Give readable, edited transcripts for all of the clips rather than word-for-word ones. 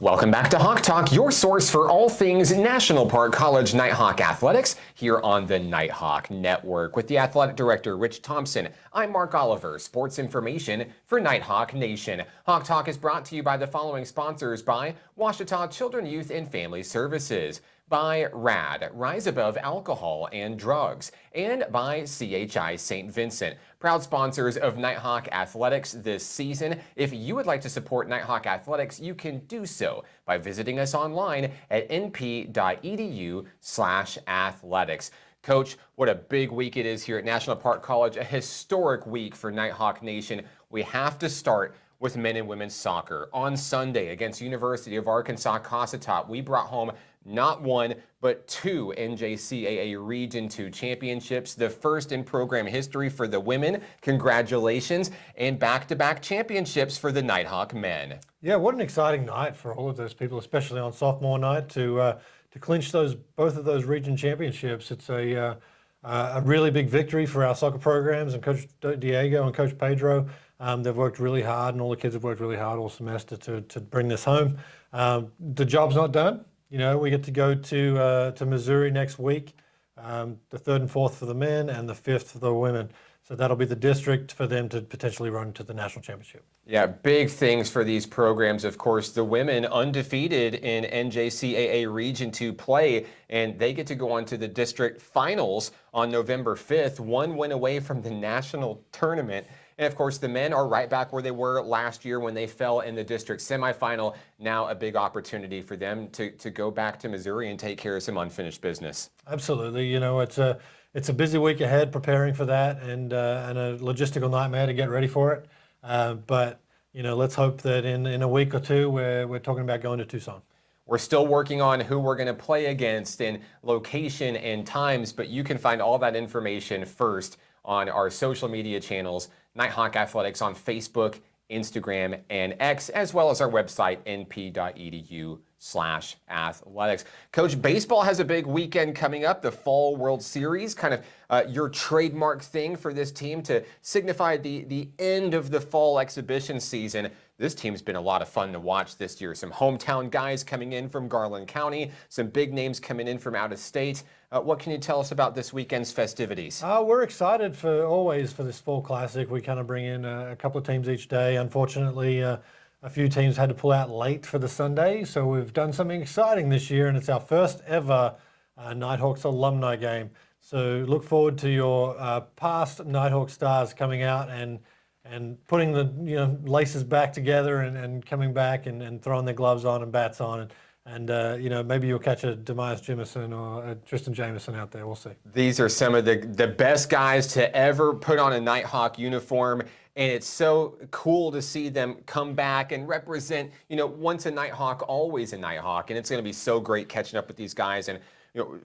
Welcome back to Hawk Talk, your source for all things National Park College Nighthawk Athletics here on the Nighthawk Network. With the athletic director, Rich Thompson, I'm Mark Oliver, sports information for Nighthawk Nation. Hawk Talk is brought to you by the following sponsors: by Ouachita Children, Youth, and Family Services, by RAD, Rise Above Alcohol and Drugs, and by CHI St. Vincent, proud sponsors of Nighthawk Athletics this season. If you would like to support Nighthawk Athletics, you can do so by visiting us online at np.edu/athletics. Coach, what a big week it is here at National Park College, a historic week for Nighthawk Nation. We have to start with men and women's soccer. On Sunday against University of Arkansas Cossatop, we brought home not one, but two NJCAA Region 2 championships, the first in program history for the women. Congratulations, and back-to-back championships for the Nighthawk men. Yeah, what an exciting night for all of those people, especially on sophomore night, to clinch both of those region championships. It's a really big victory for our soccer programs and Coach Diego and Coach Pedro. They've worked really hard, and all the kids have worked really hard all semester to bring this home. The job's not done. You know, we get to go to Missouri next week, the 3rd and 4th for the men and the 5th for the women. So that'll be the district for them to potentially run to the national championship. Yeah, big things for these programs. Of course, the women undefeated in NJCAA Region 2 play, and they get to go on to the district finals on November 5th, one win away from the national tournament. And of course, the men are right back where they were last year when they fell in the district semifinal. Now a big opportunity for them to go back to Missouri and take care of some unfinished business. Absolutely. You know, it's a busy week ahead preparing for that, and a logistical nightmare to get ready for it. But, you know, let's hope that in a week or two we're talking about going to Tucson. We're still working on who we're going to play against and location and times, but you can find all that information first on our social media channels, Nighthawk Athletics on Facebook, Instagram, and X, as well as our website, np.edu/athletics. Coach, baseball has a big weekend coming up, the Fall World Series, kind of your trademark thing for this team to signify the end of the fall exhibition season. This team's been a lot of fun to watch this year. Some hometown guys coming in from Garland County, some big names coming in from out of state. What can you tell us about this weekend's festivities? We're excited always for this fall classic. We kind of bring in a couple of teams each day. Unfortunately, a few teams had to pull out late for the Sunday, so we've done something exciting this year, and it's our first ever Nighthawks alumni game. So look forward to your past Nighthawk stars coming out and putting the laces back together and coming back and throwing their gloves on and bats on. And maybe you'll catch a Demias Jimison or a Tristan Jameson out there. We'll see. These are some of the best guys to ever put on a Nighthawk uniform. And it's so cool to see them come back and represent, once a Nighthawk, always a Nighthawk. And it's going to be so great catching up with these guys and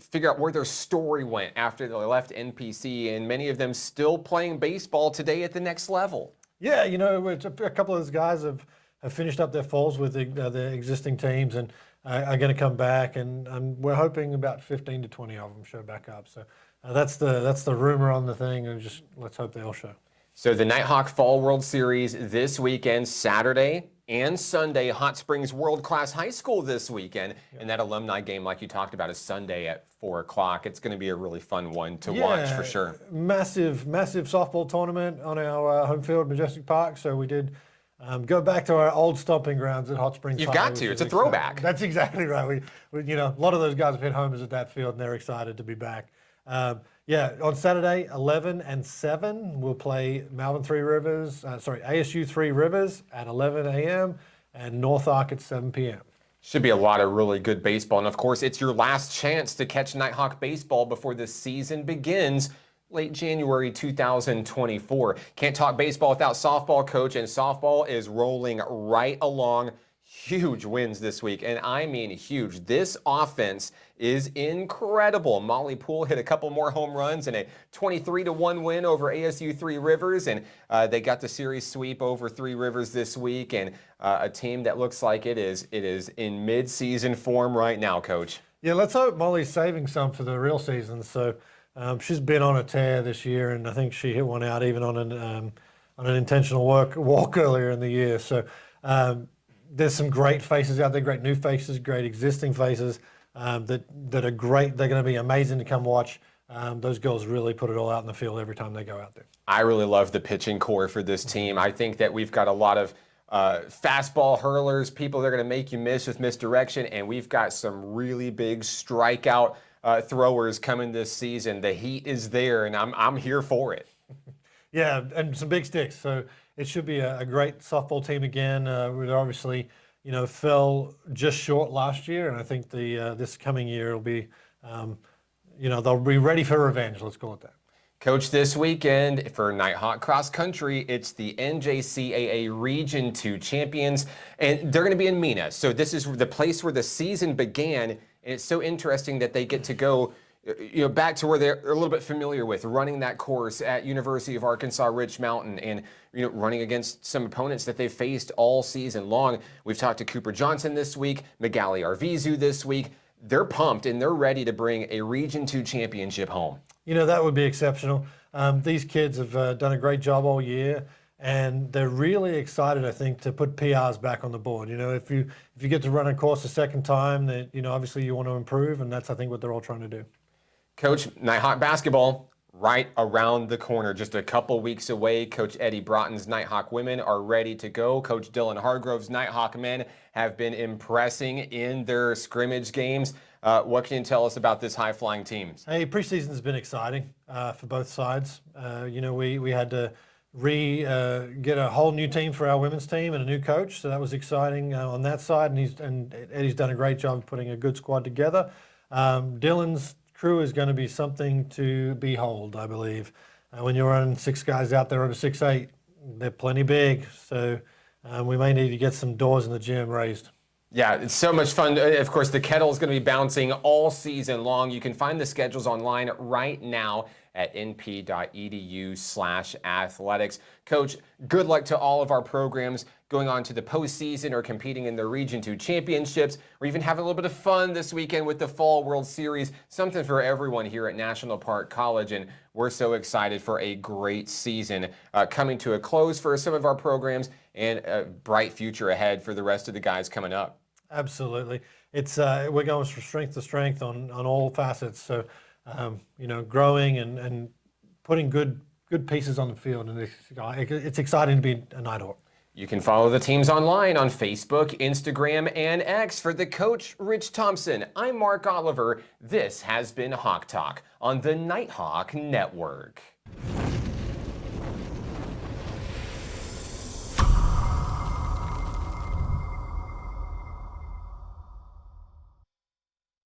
figure out where their story went after they left NPC, and many of them still playing baseball today at the next level. Yeah, a couple of those guys have finished up their falls with the existing teams and are going to come back, and we're hoping about 15 to 20 of them show back up. So that's the rumor on the thing, and just let's hope they all show. So the Nighthawk Fall World Series this weekend, Saturday and Sunday. Hot Springs World Class High School this weekend. Yep. And that alumni game, like you talked about, is Sunday at 4 o'clock. It's going to be a really fun one to watch for sure. Massive softball tournament on our home field, Majestic Park. So we did go back to our old stomping grounds at Hot Springs. You've got to. It's a throwback. That's exactly right. We a lot of those guys have hit homers at that field, and they're excited to be back. On Saturday, 11 and 7, we'll play ASU Three Rivers at 11 a.m. and North Ark at 7 p.m. Should be a lot of really good baseball. And of course, it's your last chance to catch Nighthawk baseball before the season begins late January 2024. Can't talk baseball without softball, Coach, and softball is rolling right along. Huge wins this week, and I mean huge. This offense is incredible. Molly Poole hit a couple more home runs in a 23-1 win over ASU Three Rivers, and they got the series sweep over Three Rivers this week, and a team that looks like it is in mid-season form right now, Coach. Yeah, let's hope Molly's saving some for the real season. So she's been on a tear this year, and I think she hit one out even on an intentional walk earlier in the year. So there's some great faces out there, great new faces, great existing faces that are great. They're going to be amazing to come watch. Those girls really put it all out in the field every time they go out there. I really love the pitching core for this team. I think that we've got a lot of fastball hurlers, people that are going to make you miss with misdirection, and we've got some really big strikeout throwers coming this season. The heat is there, and I'm here for it. Yeah, and some big sticks. So it should be a great softball team again. We obviously, fell just short last year, and I think this coming year will be, they'll be ready for revenge. Let's call it that. Coach, this weekend for Nighthawk Cross Country, it's the NJCAA Region 2 champions, and they're going to be in Mina. So this is the place where the season began, and it's so interesting that they get to go back to where they're a little bit familiar with, running that course at University of Arkansas Rich Mountain and running against some opponents that they've faced all season long. We've talked to Cooper Johnson this week, Magali Arvizu this week. They're pumped and they're ready to bring a Region 2 championship home. That would be exceptional. These kids have done a great job all year, and they're really excited, I think, to put PRs back on the board. If you get to run a course a second time, that obviously you want to improve, and that's, I think, what they're all trying to do. Coach, Nighthawk basketball right around the corner, just a couple weeks away. Coach Eddie Broughton's Nighthawk women are ready to go. Coach Dylan Hargrove's Nighthawk men have been impressing in their scrimmage games. What can you tell us about this high-flying team? Hey, preseason's been exciting for both sides. We had to get a whole new team for our women's team and a new coach, so that was exciting on that side. And Eddie's done a great job of putting a good squad together. Dylan's crew is going to be something to behold, I believe. When you're running 6 guys out there over 6'8", they're plenty big, so we may need to get some doors in the gym raised. Yeah, it's so much fun. Of course, the kettle is going to be bouncing all season long. You can find the schedules online right now at np.edu/athletics. Coach, good luck to all of our programs going on to the postseason or competing in the Region 2 championships, or even having a little bit of fun this weekend with the Fall World Series. Something for everyone here at National Park College, and we're so excited for a great season coming to a close for some of our programs and a bright future ahead for the rest of the guys coming up. Absolutely. It's we're going from strength to strength on all facets. So, growing and putting good pieces on the field, and it's exciting to be a Nighthawk. You can follow the teams online on Facebook, Instagram, and X. For the coach, Rich Thompson, I'm Mark Oliver. This has been Hawk Talk on the Nighthawk Network.